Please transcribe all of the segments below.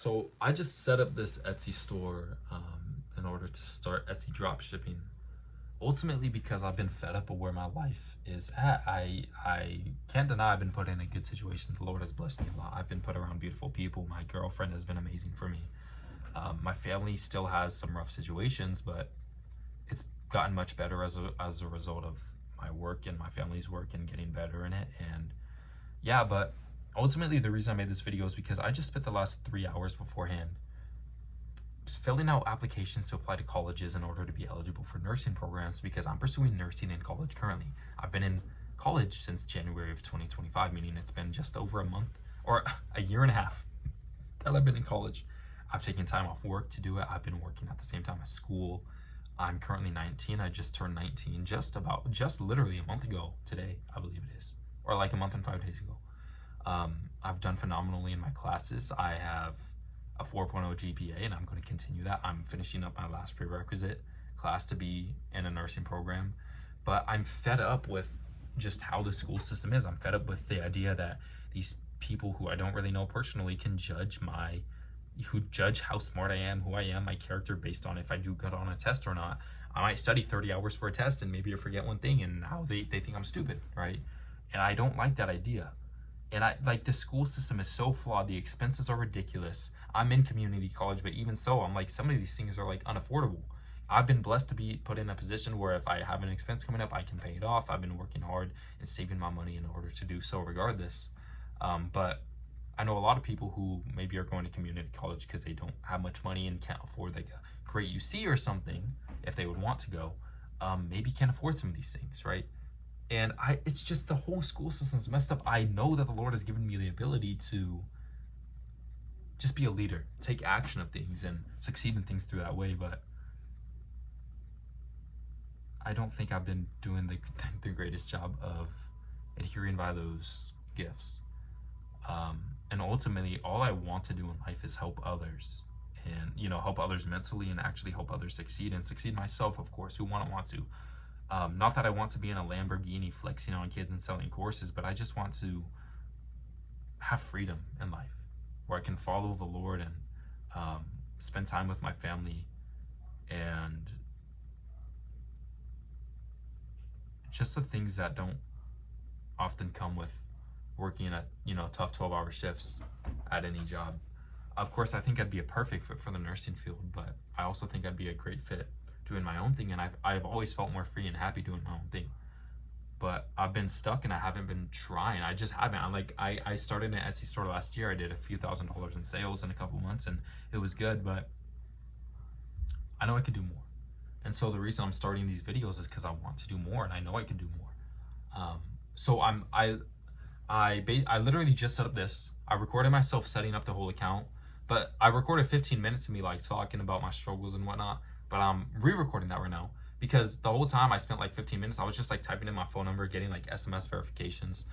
So I just set up this Etsy store in order to start Etsy drop shipping. Ultimately, because I've been fed up of where my life is at. I can't deny I've been put in a good situation. The Lord has blessed me a lot. I've been put around beautiful people. My girlfriend has been amazing for me. My family still has some rough situations, but it's gotten much better as a result of my work and my family's work and getting better in it. And yeah, but ultimately the reason I made this video is because I just spent the last 3 hours beforehand filling out applications to apply to colleges in order to be eligible for nursing programs, because I'm pursuing nursing in college currently. I've been in college since January of 2025, meaning it's been just over a month or a year and a half that I've been in college. I've taken time off work to do it. I've been working at the same time as school. I'm currently 19. I just turned 19 just literally a month ago today, I believe it is, or like a month and 5 days ago. I've done phenomenally in my classes. I have a 4.0 GPA and I'm going to continue that. I'm finishing up my last prerequisite class to be in a nursing program, but I'm fed up with just how the school system is. I'm fed up with the idea that these people who I don't really know personally can judge how smart I am, who I am, my character based on if I do good on a test or not. I might study 30 hours for a test and maybe I forget one thing and now they think I'm stupid, right? And I don't like that idea. And the school system is so flawed. The expenses are ridiculous. I'm in community college, but even so, I'm like, some of these things are like unaffordable. I've been blessed to be put in a position where if I have an expense coming up, I can pay it off. I've been working hard and saving my money in order to do so regardless. But I know a lot of people who maybe are going to community college because they don't have much money and can't afford like a great UC or something if they would want to go. Maybe can't afford some of these things, right? And it's just the whole school system's messed up. I know that the Lord has given me the ability to just be a leader, take action of things and succeed in things through that way, but I don't think I've been doing the greatest job of adhering by those gifts. And ultimately, all I want to do in life is help others, and help others mentally and actually help others succeed and succeed myself, of course, who want to. Not that I want to be in a Lamborghini flexing on kids and selling courses, but I just want to have freedom in life where I can follow the Lord and spend time with my family and just the things that don't often come with working at tough 12-hour shifts at any job. Of course, I think I'd be a perfect fit for the nursing field, but I also think I'd be a great fit doing my own thing, and I've always felt more free and happy doing my own thing. But I've been stuck and I haven't been trying. I just haven't. I started an Etsy store last year. I did a few $1,000s in sales in a couple months and it was good, but I know I could do more. And so the reason I'm starting these videos is because I want to do more and I know I can do more. So I literally just set up this. I recorded myself setting up the whole account, but I recorded 15 minutes of me like talking about my struggles and whatnot. But I'm re-recording that right now because the whole time I spent like 15 minutes, I was just like typing in my phone number, getting like SMS verifications.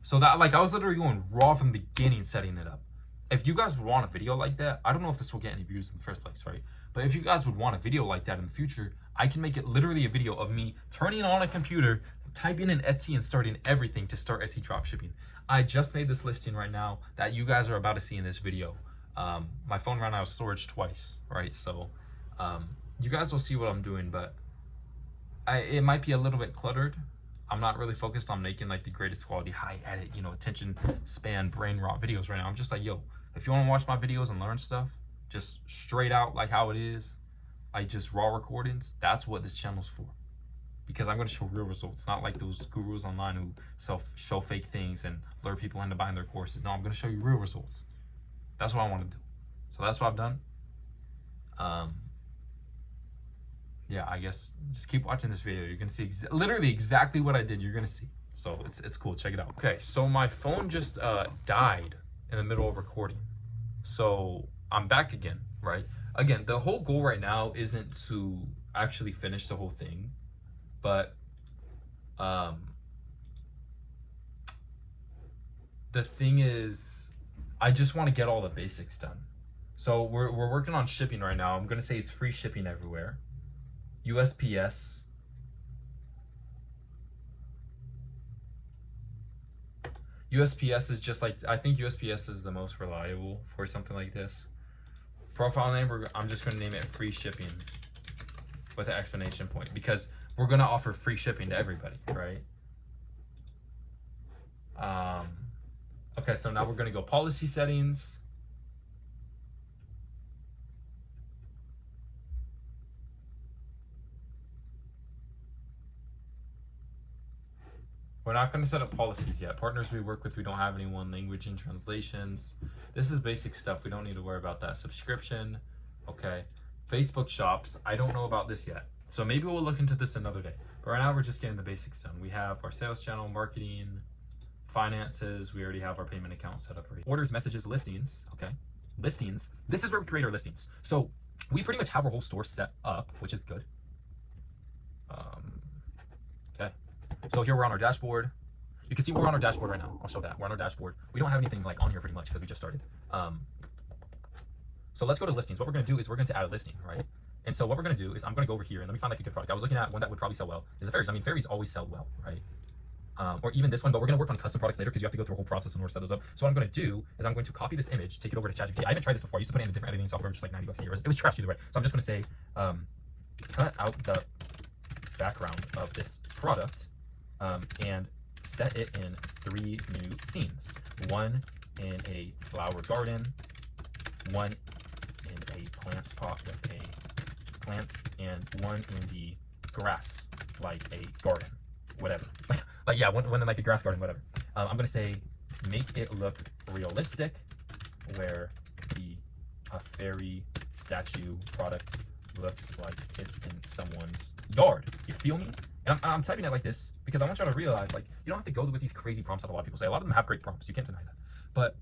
So that I was literally going raw from the beginning setting it up. If you guys would want a video like that, I don't know if this will get any views in the first place, right? But if you guys would want a video like that in the future, I can make it literally a video of me turning on a computer, typing in Etsy and starting everything to start Etsy dropshipping. I just made this listing right now that you guys are about to see in this video. My phone ran out of storage twice, right? So you guys will see what I'm doing, but it might be a little bit cluttered. I'm not really focused on making like the greatest quality, high edit, attention span, brain rot videos right now. I'm just like, yo, if you want to watch my videos and learn stuff, just straight out like how it is, like just raw recordings, that's what this channel's for. Because I'm going to show real results, not like those gurus online who show fake things and lure people into buying their courses. No, I'm going to show you real results. That's what I want to do. So that's what I've done. Yeah, I guess just keep watching this video. You're gonna see literally exactly what I did. You're gonna see. So it's cool. Check it out. Okay, so my phone just died in the middle of recording. So I'm back again, right? Again, the whole goal right now isn't to actually finish the whole thing, but the thing is, I just want to get all the basics done. So we're working on shipping right now. I'm gonna say it's free shipping everywhere. USPS. USPS is just like, I think USPS is the most reliable for something like this. Profile name, I'm just going to name it free shipping with an explanation point, because we're going to offer free shipping to everybody, right? Okay, so now we're going to go policy settings. We're not going to set up policies yet. Partners we work with, we don't have anyone. Language and translations. This is basic stuff. We don't need to worry about that. Subscription. Okay. Facebook shops. I don't know about this yet. So maybe we'll look into this another day. But right now we're just getting the basics done. We have our sales channel, marketing, finances. We already have our payment account set up already. Orders, messages, listings. Okay. Listings. This is where we create our listings. So we pretty much have our whole store set up, which is good. Okay. So here we're on our dashboard. You can see we're on our dashboard right now. I'll show that. We're on our dashboard. We don't have anything like on here pretty much because we just started. So let's go to listings. What we're going to do is we're going to add a listing, right? And so what we're going to do is I'm going to go over here and let me find like a good product. I was looking at one that would probably sell well. Is the fairies. I mean, fairies always sell well, right? Or even this one, but we're going to work on custom products later because you have to go through a whole process in order to set those up. So what I'm going to do is I'm going to copy this image, take it over to ChatGPT. I haven't tried this before. I used to put it in a different editing software, just like $90 a year. It was trash either way. So I'm just going to say, cut out the background of this product and set it in 3 new scenes. One in a flower garden, one in a plant pot with a plant, and one in the grass, like a garden, whatever. Like yeah, one in like a grass garden, whatever. I'm gonna say, make it look realistic, where the fairy statue product looks like it's in someone's yard. You feel me? And I'm typing it like this because I want y'all to realize, like, you don't have to go with these crazy prompts that a lot of people say. A lot of them have great prompts. You can't deny that. But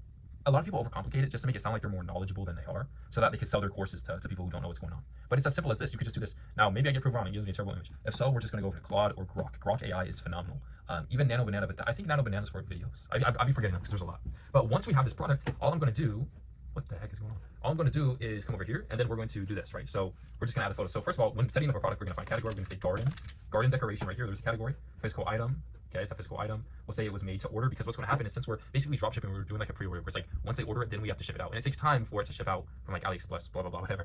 a lot of people overcomplicate it just to make it sound like they're more knowledgeable than they are, so that they can sell their courses to people who don't know what's going on. But it's as simple as this. You could just do this. Now, maybe I get proved wrong and it gives me a terrible image. If so, we're just going to go over to Claude or Grok. Grok AI is phenomenal. Even Nano Banana, but I think Nano Banana's for videos. I'll be forgetting them because there's a lot. But once we have this product, all I'm going to do, what the heck is going on? All I'm going to do is come over here, and then we're going to do this, right? So we're just going to add the photos. So first of all, when setting up a product, we're going to find category. We're going to say garden. Garden decoration right here. There's a category. Physical item. Okay, it's a physical item. We'll say it was made to order, because what's going to happen is, since we're basically dropshipping, we're doing like a pre-order where it's like once they order it, then we have to ship it out. And it takes time for it to ship out from like AliExpress, blah, blah, blah, whatever.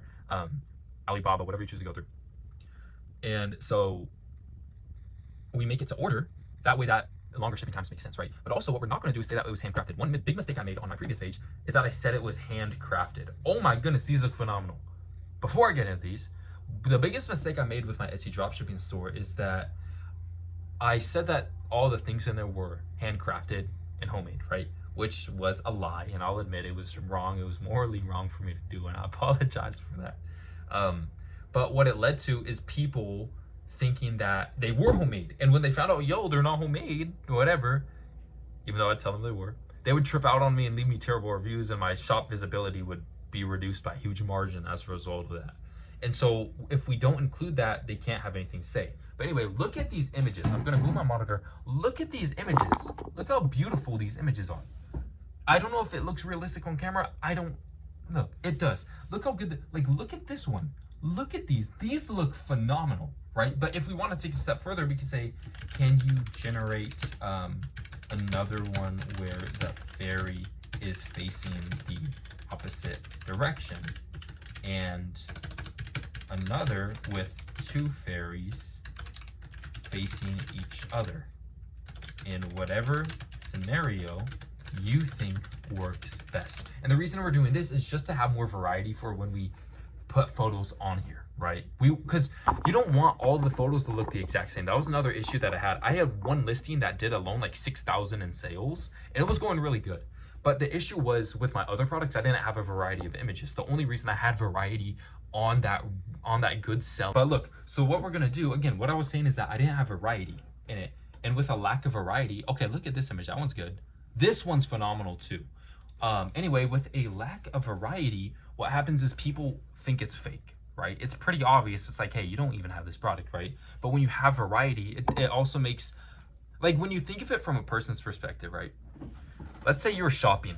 Alibaba, whatever you choose to go through. And so we make it to order. That way that longer shipping times make sense, right? But also what we're not going to do is say that it was handcrafted. One big mistake I made on my previous page is that I said it was handcrafted. Oh my goodness, these look phenomenal. Before I get into these, the biggest mistake I made with my Etsy dropshipping store is that I said that all the things in there were handcrafted and homemade, right? Which was a lie, and I'll admit it was wrong. It was morally wrong for me to do, and I apologize for that. But what it led to is people thinking that they were homemade, and when they found out, yo, they're not homemade, whatever, even though I'd tell them they would trip out on me and leave me terrible reviews, and my shop visibility would be reduced by a huge margin as a result of that. And so if we don't include that, they can't have anything to say. But anyway, look at these images. I'm gonna move my monitor. Look at these images. Look how beautiful these images are. I don't know if it looks realistic on camera. I don't know. It does. Look how good, like, look at this one. Look at these. These look phenomenal, right? But if we want to take a step further, we can say, can you generate another one where the fairy is facing the opposite direction, and another with 2 fairies facing each other in whatever scenario you think works best. And the reason we're doing this is just to have more variety for when we put photos on here, right? Because you don't want all the photos to look the exact same. That was another issue that I had. I had one listing that did alone like 6,000 in sales, and it was going really good. But the issue was with my other products, I didn't have a variety of images. The only reason I had variety on that good sell. But look, so what we're gonna do, again, what I was saying is that I didn't have variety in it. And with a lack of variety, okay, look at this image, that one's good. This one's phenomenal too. Anyway, with a lack of variety, what happens is people think it's fake, right? It's pretty obvious. It's like, hey, you don't even have this product, right? But when you have variety, it also makes, like, when you think of it from a person's perspective, right? Let's say you're shopping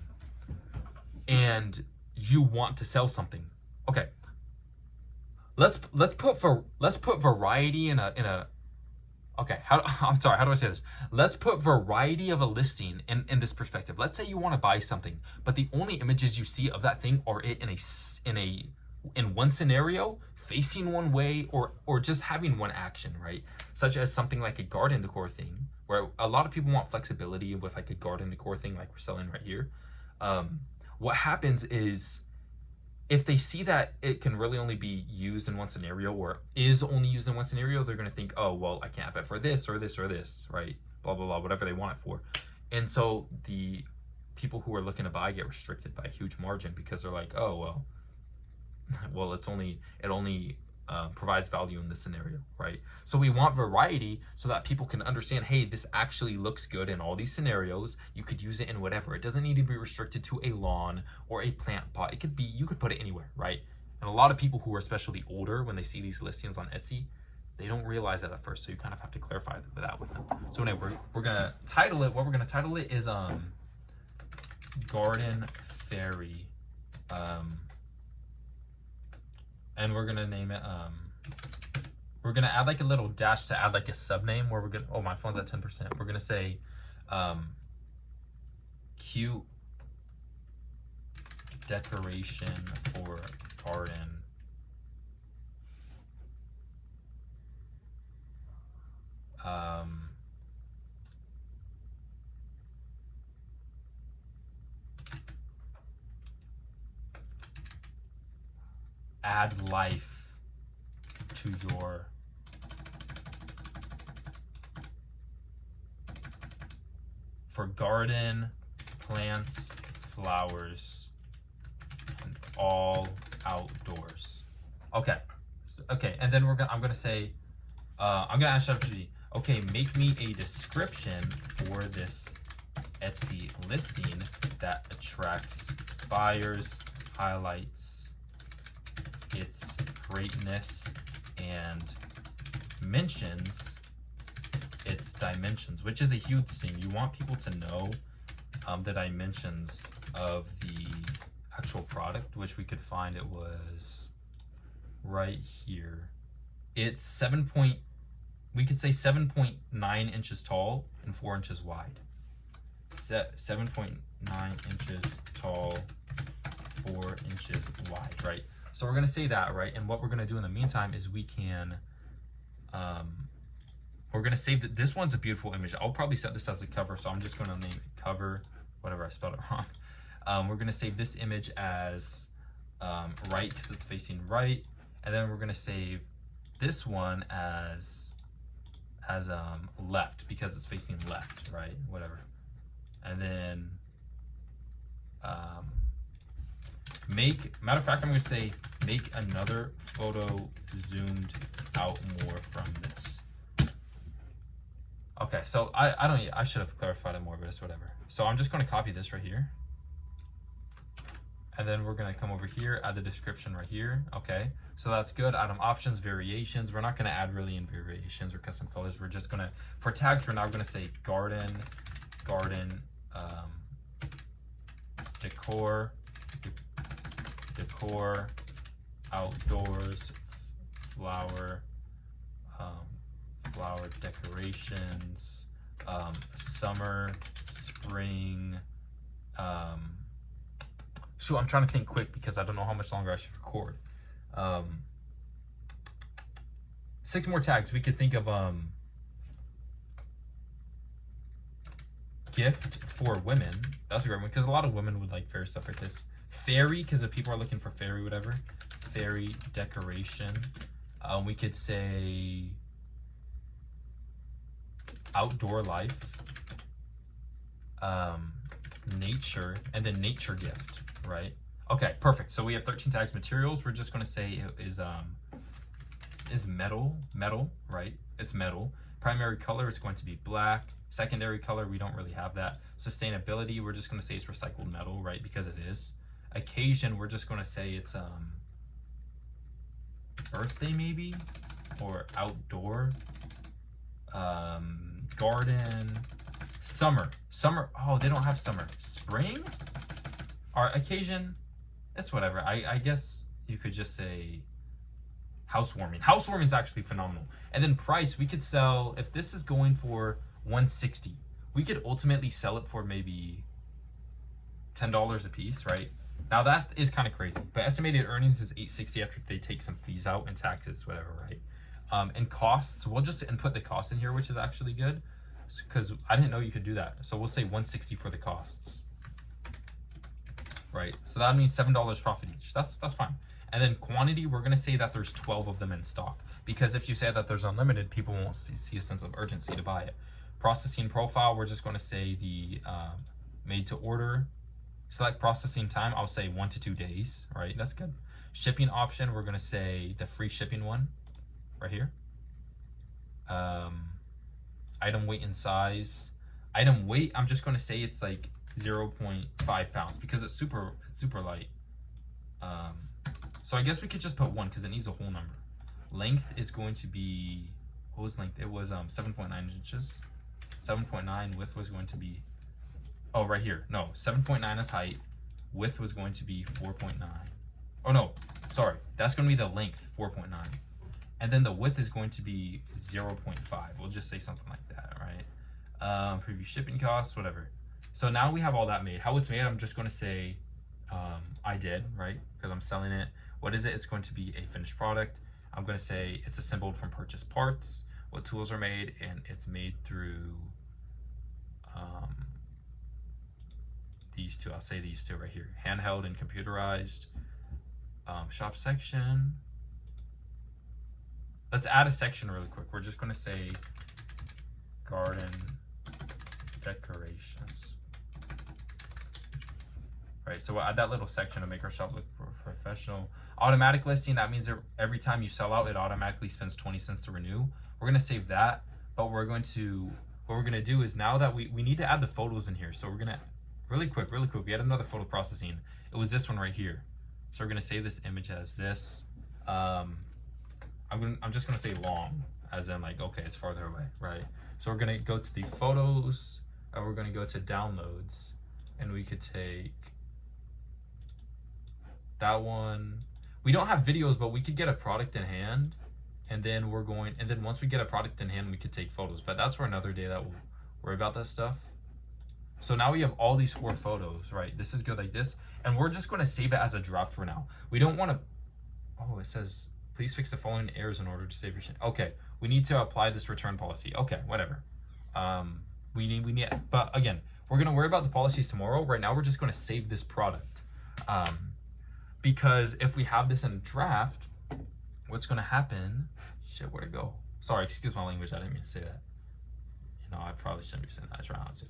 and you want to sell something. Okay, let's put variety in a okay, I'm sorry, how do I say this? Let's put variety of a listing in this perspective. Let's say you want to buy something, but the only images you see of that thing are it in a in one scenario, facing one way, or just having one action, right? Such as something like a garden decor thing, where a lot of people want flexibility with like a garden decor thing like we're selling right here. What happens is, if they see that it can really only be used in one scenario, or is only used in one scenario, they're going to think, oh, well, I can't have it for this or this or this, right? Blah, blah, blah, whatever they want it for. And so the people who are looking to buy get restricted by a huge margin, because they're like, oh, well, it only provides value in this scenario, right? So we want variety so that people can understand, hey, this actually looks good in all these scenarios. You could use it in whatever. It doesn't need to be restricted to a lawn or a plant pot. It could be, you could put it anywhere, right? And a lot of people who are especially older, when they see these listings on Etsy, they don't realize that at first. So you kind of have to clarify that with them. So anyway, we're gonna title it. What we're gonna title it is Garden Fairy. And we're gonna name it, we're gonna add like a little dash to add like a sub name, where we're gonna, oh, my phone's at 10%. We're gonna say cute decoration for garden. Add life to your for garden, plants, flowers, and all outdoors. Okay, and then I'm gonna say, I'm gonna ask ChatGPT, okay, make me a description for this Etsy listing that attracts buyers, highlights its greatness, and mentions its dimensions, which is a huge thing. You want people to know the dimensions of the actual product, which we could find, it was right here. It's we could say 7.9 inches tall and 4 inches wide. 7.9 inches tall, 4 inches wide, right? So we're gonna say that, right? And what we're gonna do in the meantime is we can, we're gonna save that. This one's a beautiful image. I'll probably set this as a cover, so I'm just gonna name it cover, whatever, I spelled it wrong. We're gonna save this image as right, because it's facing right, and then we're gonna save this one as left, because it's facing left, right? Whatever. And then matter of fact, I'm gonna say make another photo zoomed out more from this. Okay, so I should have clarified it more, but it's whatever. So I'm just gonna copy this right here. And then we're gonna come over here, add the description right here. Okay, so that's good. Item options, variations. We're not gonna add really in variations or custom colors. We're just gonna, for tags, we're now gonna say garden, decor, outdoors, flower decorations, summer, spring. So I'm trying to think quick because I don't know how much longer I should record. 6 more tags. We could think of gift for women. That's a great one, because a lot of women would like fairy stuff like this. Fairy, because if people are looking for fairy, whatever. Fairy decoration. We could say outdoor life, nature, and then nature gift, right? Okay, perfect. So we have 13 tags. Materials, we're just going to say is metal, right? It's metal. Primary color is going to be black. Secondary color, we don't really have that. Sustainability, we're just going to say it's recycled metal, right? Because it is. Occasion, we're just going to say it's birthday maybe, or outdoor. Garden. Summer. Oh, they don't have summer. Spring. Our occasion, it's whatever. I guess you could just say housewarming. Housewarming is actually phenomenal. And then price, we could sell, if this is going for $160, we could ultimately sell it for maybe $10 a piece, right? Now that is kind of crazy, but estimated earnings is 860 after they take some fees out and taxes, whatever, right? And costs, we'll just input the cost in here, which is actually good because I didn't know you could do that. So we'll say 160 for the costs, right? So that means $7 profit each. That's fine. And then quantity, we're gonna say that there's 12 of them in stock, because if you say that there's unlimited, people won't see a sense of urgency to buy it. Processing profile, we're just gonna say the made to order. Select processing time, I'll say 1 to 2 days, right? That's good. Shipping option, we're gonna say the free shipping one right here. Item weight and size. Item weight, I'm just gonna say it's like 0.5 pounds because it's super light. So I guess we could just put 1 because it needs a whole number. Length is going to be, what was length? It was 7.9 inches. 7.9. Width was going to be, oh, right here. No, 7.9 is height. Width was going to be 4.9. Oh no, sorry. That's going to be the length, 4.9. And then the width is going to be 0.5. We'll just say something like that, right? Preview shipping costs, whatever. So now we have all that made. How it's made, I'm just going to say I did, right? Because I'm selling it. What is it? It's going to be a finished product. I'm going to say it's assembled from purchased parts, what tools are made, and it's made through these two. I'll say these two right here. Handheld and computerized. Shop section. Let's add a section really quick. We're just going to say garden decorations. Right, so we'll add that little section to make our shop look professional. Automatic listing, that means every time you sell out, it automatically spends 20 cents to renew. We're going to save that, but what we're going to do is, now that we need to add the photos in here. So we're going to, really quick, we had another photo processing. It was this one right here. So we're going to save this image as this. I'm just going to say long, as in like, okay, it's farther away, right? So we're going to go to the photos, and we're going to go to downloads, and we could take that one. We don't have videos, but we could get a product in hand, and then once we get a product in hand, we could take photos. But that's for another day that we'll worry about that stuff. So now we have all these 4 photos, right? This is good like this, and we're just going to save it as a draft for now. We don't want to, oh, it says please fix the following errors in order to save your shit. Okay, we need to apply this return policy. Okay, whatever. We need, but again, we're going to worry about the policies tomorrow. Right now, we're just going to save this product. Because if we have this in a draft, what's going to happen? Shit, where'd it go? Sorry, excuse my language. I didn't mean to say that. You know, I probably shouldn't be saying that. I try not to.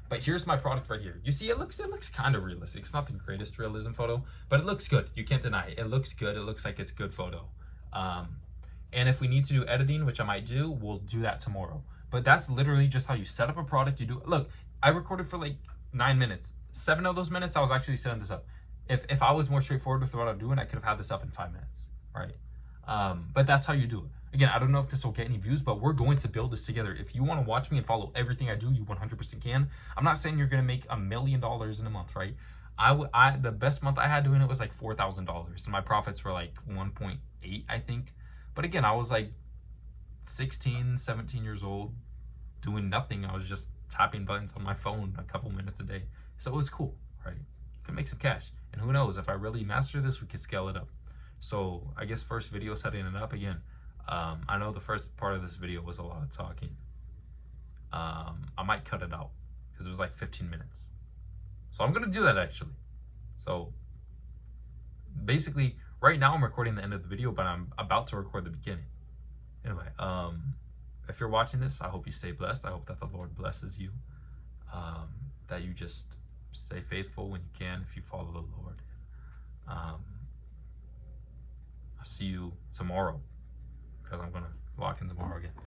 But here's my product right here. You see, it looks kind of realistic. It's not the greatest realism photo, but it looks good. You can't deny it. It looks good. It looks like it's a good photo. And if we need to do editing, which I might do, we'll do that tomorrow. But that's literally just how you set up a product. You do. Look, I recorded for like 9 minutes. 7 of those minutes, I was actually setting this up. If I was more straightforward with what I'm doing, I could have had this up in 5 minutes, right? But that's how you do it. Again, I don't know if this will get any views, but we're going to build this together. If you want to watch me and follow everything I do, you 100% can. I'm not saying you're going to make $1 million in a month, right? The best month I had doing it was like $4,000, and my profits were like 1.8, I think. But again, I was like 16, 17 years old, doing nothing. I was just tapping buttons on my phone a couple minutes a day. So it was cool, right? You can make some cash. And who knows, if I really master this, we could scale it up. So I guess first video setting it up again. I know the first part of this video was a lot of talking. I might cut it out because it was like 15 minutes. So I'm going to do that actually. So basically right now I'm recording the end of the video, but I'm about to record the beginning. Anyway, if you're watching this, I hope you stay blessed. I hope that the Lord blesses you. That you just stay faithful when you can, if you follow the Lord. I'll see you tomorrow, because I'm going to lock in tomorrow again.